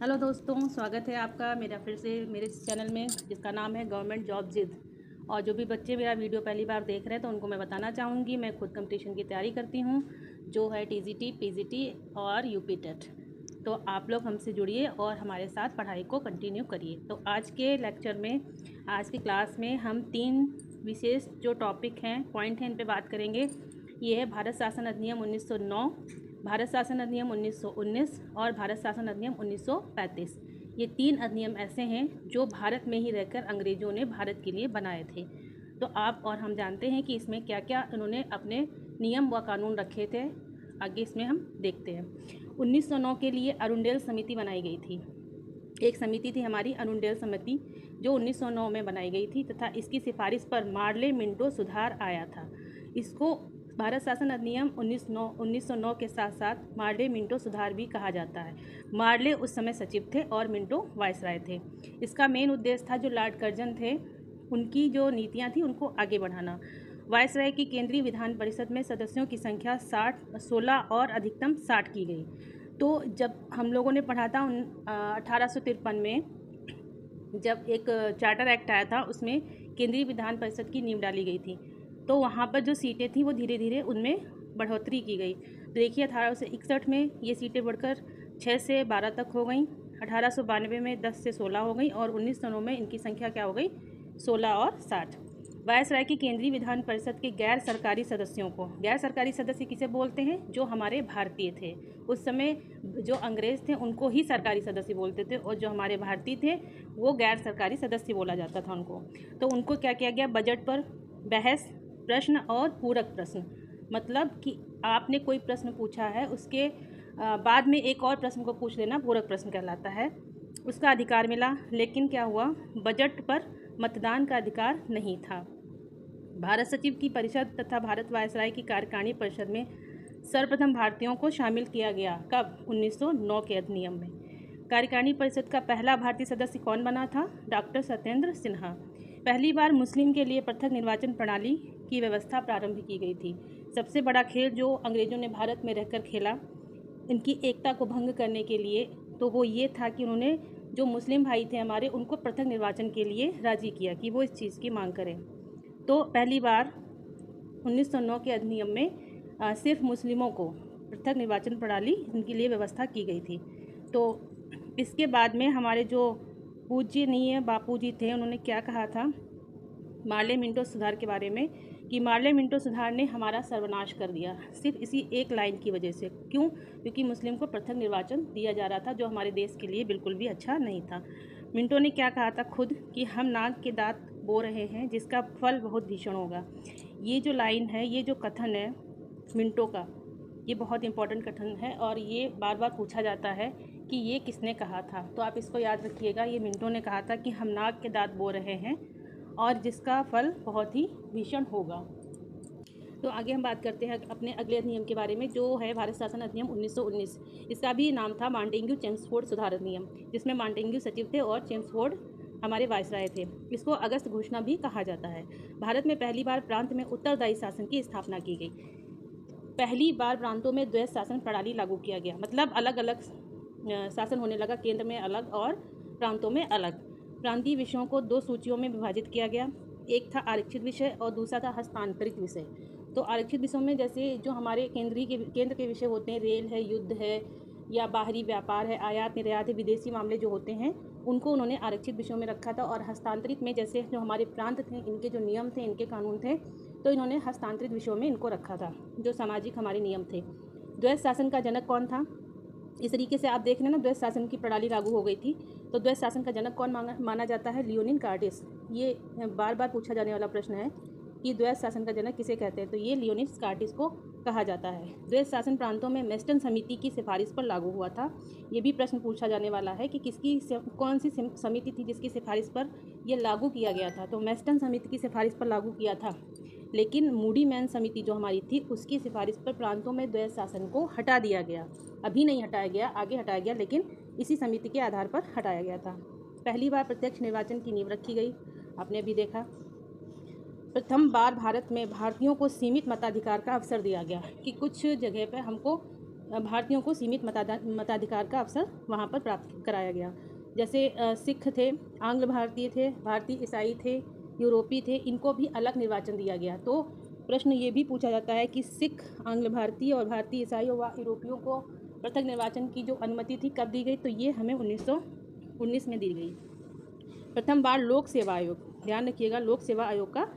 Hello दोस्तों, स्वागत है आपका मेरा फिर से मेरे चैनल में जिसका नाम है गवर्नमेंट जॉब जिद। और जो भी बच्चे मेरा वीडियो पहली बार देख रहे हैं तो उनको मैं बताना चाहूँगी, मैं खुद कंपटीशन की तैयारी करती हूँ जो है टीजीटी, पीजीटी और यूपी टेट। तो आप लोग हमसे जुड़िए और हमारे साथ पढ़ाई को कंटिन्यू करिए। तो आज के लेक्चर में, आज की क्लास में हम 3 विशेष जो टॉपिक हैं, पॉइंट हैं, इन पर बात करेंगे। ये है भारत शासन अधिनियम 1909, भारत शासन अधिनियम 1919 और भारत शासन अधिनियम 1935। ये 3 अधिनियम ऐसे हैं जो भारत में ही रहकर अंग्रेज़ों ने भारत के लिए बनाए थे। तो आप और हम जानते हैं कि इसमें क्या क्या उन्होंने अपने नियम व कानून रखे थे। आगे इसमें हम देखते हैं। 1909 के लिए अरुंडेल समिति बनाई गई थी। एक समिति थी हमारी अरुंडेल समिति जो 1909 में बनाई गई थी तथा इसकी सिफारिश पर मार्ले मिंटो सुधार आया था। इसको भारत शासन अधिनियम 1909 के साथ साथ मार्ले मिंटो सुधार भी कहा जाता है। मार्ले उस समय सचिव थे और मिंटो वायसराय थे। इसका मेन उद्देश्य था जो लॉर्ड कर्जन थे उनकी जो नीतियां थी उनको आगे बढ़ाना। वायसराय की केंद्रीय विधान परिषद में सदस्यों की संख्या 16 और अधिकतम 60 की गई। तो जब हम लोगों ने पढ़ा था 1853 में जब एक चार्टर एक्ट आया था उसमें केंद्रीय विधान परिषद की नींव डाली गई थी। तो वहाँ पर जो सीटें थी वो धीरे धीरे उनमें बढ़ोतरी की गई। तो देखिए 1861 में ये सीटें बढ़कर 6 से 12 तक हो गई, 1892 में 10 से 16 हो गई और 1909 में इनकी संख्या क्या हो गई, 16 और 60। वायसराय की केंद्रीय विधान परिषद के गैर सरकारी सदस्यों को, गैर सरकारी सदस्य किसे बोलते हैं, जो हमारे भारतीय थे। उस समय जो अंग्रेज़ थे उनको ही सरकारी सदस्य बोलते थे और जो हमारे भारतीय थे वो गैर सरकारी सदस्य बोला जाता था उनको। तो उनको क्या किया गया, बजट पर बहस, प्रश्न और पूरक प्रश्न, मतलब कि आपने कोई प्रश्न पूछा है उसके बाद में एक और प्रश्न को पूछ लेना पूरक प्रश्न कहलाता है, उसका अधिकार मिला। लेकिन क्या हुआ, बजट पर मतदान का अधिकार नहीं था। भारत सचिव की परिषद तथा भारत वायसराय की कार्यकारिणी परिषद में सर्वप्रथम भारतीयों को शामिल किया गया। कब, 1909 के अधिनियम में। कार्यकारिणी परिषद का पहला भारतीय सदस्य कौन बना था, डॉक्टर सत्येंद्र सिन्हा। पहली बार मुस्लिम के लिए पृथक निर्वाचन प्रणाली की व्यवस्था प्रारंभ की गई थी। सबसे बड़ा खेल जो अंग्रेज़ों ने भारत में रहकर खेला इनकी एकता को भंग करने के लिए, तो वो ये था कि उन्होंने जो मुस्लिम भाई थे हमारे उनको पृथक निर्वाचन के लिए राज़ी किया कि वो इस चीज़ की मांग करें। तो पहली बार 1909 के अधिनियम में सिर्फ मुस्लिमों को पृथक निर्वाचन प्रणाली इनके लिए व्यवस्था की गई थी। तो इसके बाद में हमारे जो पूज्यनीय बापू जी थे उन्होंने क्या कहा था मार्ले मिंटो सुधार के बारे में, कि मार्ले मिंटो सुधार ने हमारा सर्वनाश कर दिया, सिर्फ इसी एक लाइन की वजह से। क्यों, क्योंकि मुस्लिम को पृथक निर्वाचन दिया जा रहा था जो हमारे देश के लिए बिल्कुल भी अच्छा नहीं था। मिंटो ने क्या कहा था खुद, कि हम नाग के दांत बो रहे हैं जिसका फल बहुत भीषण होगा। ये जो लाइन है, ये जो कथन है मिंटो का, ये बहुत इंपॉर्टेंट कथन है और ये बार बार पूछा जाता है कि ये किसने कहा था। तो आप इसको याद रखिएगा, ये मिंटो ने कहा था कि हम नाग के दांत बो रहे हैं और जिसका फल बहुत ही भीषण होगा। तो आगे हम बात करते हैं अपने अगले अधिनियम के बारे में जो है भारत शासन अधिनियम 1919। इसका भी नाम था मांटेग्यू चेम्सफोर्ड सुधार अधिनियम, जिसमें मांटेग्यू सचिव थे और चेम्सफोर्ड हमारे वायसराय थे। इसको अगस्त घोषणा भी कहा जाता है। भारत में पहली बार प्रांत में उत्तरदायी शासन की स्थापना की गई। पहली बार प्रांतों में द्वैत शासन प्रणाली लागू किया गया, मतलब अलग अलग शासन होने लगा, केंद्र में अलग और प्रांतों में अलग। प्रांतीय विषयों को 2 सूचियों में विभाजित किया गया, एक था आरक्षित विषय और दूसरा था हस्तांतरित विषय। तो आरक्षित विषयों में जैसे जो हमारे केंद्र के विषय होते हैं, रेल है, युद्ध है या बाहरी व्यापार है, आयात निर्यात है, विदेशी मामले जो होते हैं उनको उन्होंने आरक्षित विषयों में रखा था। और हस्तांतरित में जैसे जो हमारे प्रांत थे, इनके जो नियम थे, इनके कानून थे, तो इन्होंने हस्तांतरित विषयों में इनको रखा था, जो सामाजिक हमारे नियम थे। द्वैत शासन का जनक कौन था, इस तरीके से आप देख रहे हैं ना, द्वैत शासन की प्रणाली लागू हो गई थी। तो द्वैत शासन का जनक कौन माना जाता है, लियोनिन कार्टिस। ये बार बार पूछा जाने वाला प्रश्न है कि द्वैत शासन का जनक किसे कहते हैं, तो ये लियोनिन कार्टिस को कहा जाता है। द्वैत शासन प्रांतों में मेस्टन समिति की सिफारिश पर लागू हुआ था। ये भी प्रश्न पूछा जाने वाला है कि कौन सी समिति थी जिसकी सिफारिश पर यह लागू किया गया था, तो मेस्टन समिति की सिफारिश पर लागू किया था। लेकिन मूडी मैन समिति जो हमारी थी उसकी सिफारिश पर प्रांतों में द्वैत शासन को हटा दिया गया। अभी नहीं हटाया गया, आगे हटाया गया, लेकिन इसी समिति के आधार पर हटाया गया था। पहली बार प्रत्यक्ष निर्वाचन की नींव रखी गई, आपने अभी देखा। प्रथम बार भारत में भारतीयों को सीमित मताधिकार का अवसर दिया गया कि कुछ जगह पर हमको भारतीयों को सीमित मताधिकार का अवसर वहाँ पर प्राप्त कराया गया। जैसे सिख थे, आंग्ल भारतीय थे, भारतीय ईसाई थे, यूरोपीय थे, इनको भी अलग निर्वाचन दिया गया। तो प्रश्न ये भी पूछा जाता है कि सिख, आंग्ल भारतीय और भारतीय ईसाई व यूरोपियों को पृथक निर्वाचन की जो अनुमति थी कब दी गई, तो ये हमें 1919 में दी गई। प्रथम बार लोक सेवा आयोग, ध्यान रखिएगा, लोक सेवा आयोग का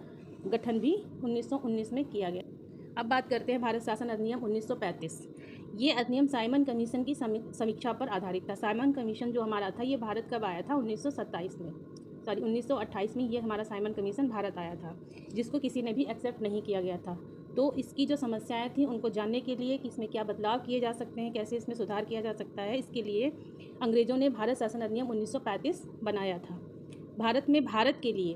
गठन भी 1919 में किया गया। अब बात करते हैं भारत शासन अधिनियम 1935। ये अधिनियम साइमन कमीशन की समीक्षा पर आधारित था। साइमन कमीशन जो हमारा था ये भारत कब आया था, 1928 में ये हमारा साइमन कमीशन भारत आया था, जिसको किसी ने भी एक्सेप्ट नहीं किया गया था। तो इसकी जो समस्याएं थी उनको जानने के लिए कि इसमें क्या बदलाव किए जा सकते हैं, कैसे इसमें सुधार किया जा सकता है, इसके लिए अंग्रेज़ों ने भारत शासन अधिनियम 1935 बनाया था। भारत में भारत के लिए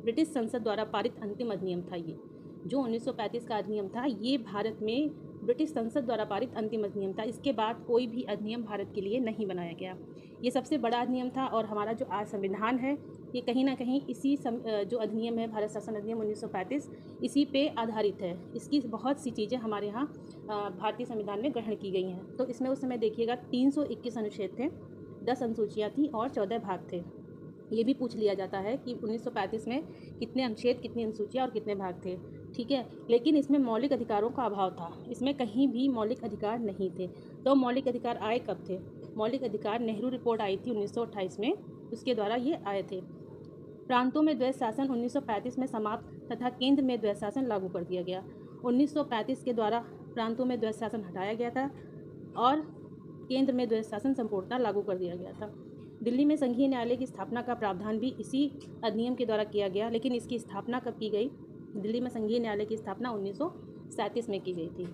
ब्रिटिश संसद द्वारा पारित अंतिम अधिनियम था। ये जो 1935 का अधिनियम था ये भारत में ब्रिटिश संसद द्वारा पारित अंतिम अधिनियम था। इसके बाद कोई भी अधिनियम भारत के लिए नहीं बनाया गया। ये सबसे बड़ा अधिनियम था और हमारा जो आज संविधान है ये कहीं ना कहीं इसी जो अधिनियम है भारत शासन अधिनियम 1935 इसी पे आधारित है। इसकी बहुत सी चीज़ें हमारे यहाँ भारतीय संविधान में ग्रहण की गई हैं। तो इसमें उस समय देखिएगा 321 अनुच्छेद थे, 10 अनुसूचियाँ थी और 14 भाग थे। ये भी पूछ लिया जाता है कि 1935 में कितने अनुच्छेद, कितनी अनुसूचियाँ और कितने भाग थे, ठीक है। लेकिन इसमें मौलिक अधिकारों का अभाव था, इसमें कहीं भी मौलिक अधिकार नहीं थे। तो मौलिक अधिकार आए कब थे? मौलिक अधिकार नेहरू रिपोर्ट आई थी 1928 में, उसके द्वारा ये आए थे। प्रांतों में द्वैध शासन 1935 में समाप्त तथा केंद्र में द्वैध शासन लागू कर दिया गया। 1935 के द्वारा प्रांतों में द्वैध शासन हटाया गया था और केंद्र में द्वैध शासन संपूर्णतः लागू कर दिया गया था। दिल्ली में संघीय न्यायालय की स्थापना का प्रावधान भी इसी अधिनियम के द्वारा किया गया, लेकिन इसकी स्थापना कब की गई? दिल्ली में संघीय न्यायालय की स्थापना 1937 में की गई थी,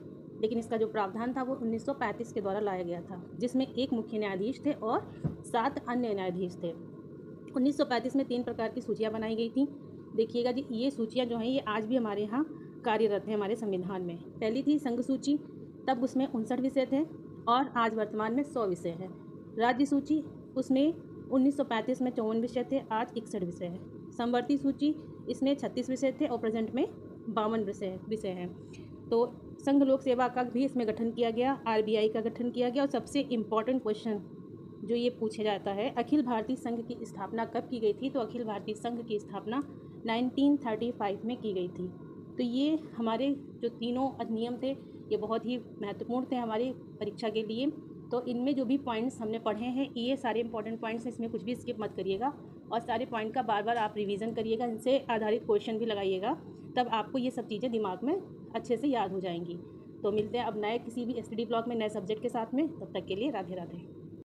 लेकिन इसका जो प्रावधान था वो 1935 के द्वारा लाया गया था, जिसमें एक मुख्य न्यायाधीश थे और 7 अन्य न्यायाधीश थे। 1935 में 3 प्रकार की सूचियाँ बनाई गई थी। देखिएगा जी, ये सूचियाँ जो हैं ये आज भी हमारे यहाँ कार्यरत हैं हमारे संविधान में। पहली थी संघ सूची, तब उसमें 59 विषय थे और आज वर्तमान में 100 विषय हैं। राज्य सूची, उसमें 1935 में 54 विषय थे, आज 61 विषय हैं। समवर्ती सूची, इसमें 36 विषय थे और प्रेजेंट में 52 विषय हैं। तो संघ लोक सेवा का भी इसमें गठन किया गया, RBI का गठन किया गया। और सबसे इम्पॉर्टेंट क्वेश्चन जो ये पूछा जाता है, अखिल भारतीय संघ की स्थापना कब की गई थी? तो अखिल भारतीय संघ की स्थापना 1935 में की गई थी। तो ये हमारे जो तीनों अधिनियम थे ये बहुत ही महत्वपूर्ण थे हमारी परीक्षा के लिए। तो इनमें जो भी पॉइंट्स हमने पढ़े हैं ये सारे इंपॉर्टेंट पॉइंट्स हैं, इसमें कुछ भी स्किप मत करिएगा और सारे पॉइंट का बार बार आप रिवीजन करिएगा, इनसे आधारित क्वेश्चन भी लगाइएगा, तब आपको ये सब चीज़ें दिमाग में अच्छे से याद हो जाएंगी। तो मिलते हैं अब नए किसी भी STD ब्लॉग में नए सब्जेक्ट के साथ में, तब तक के लिए राधे राधे।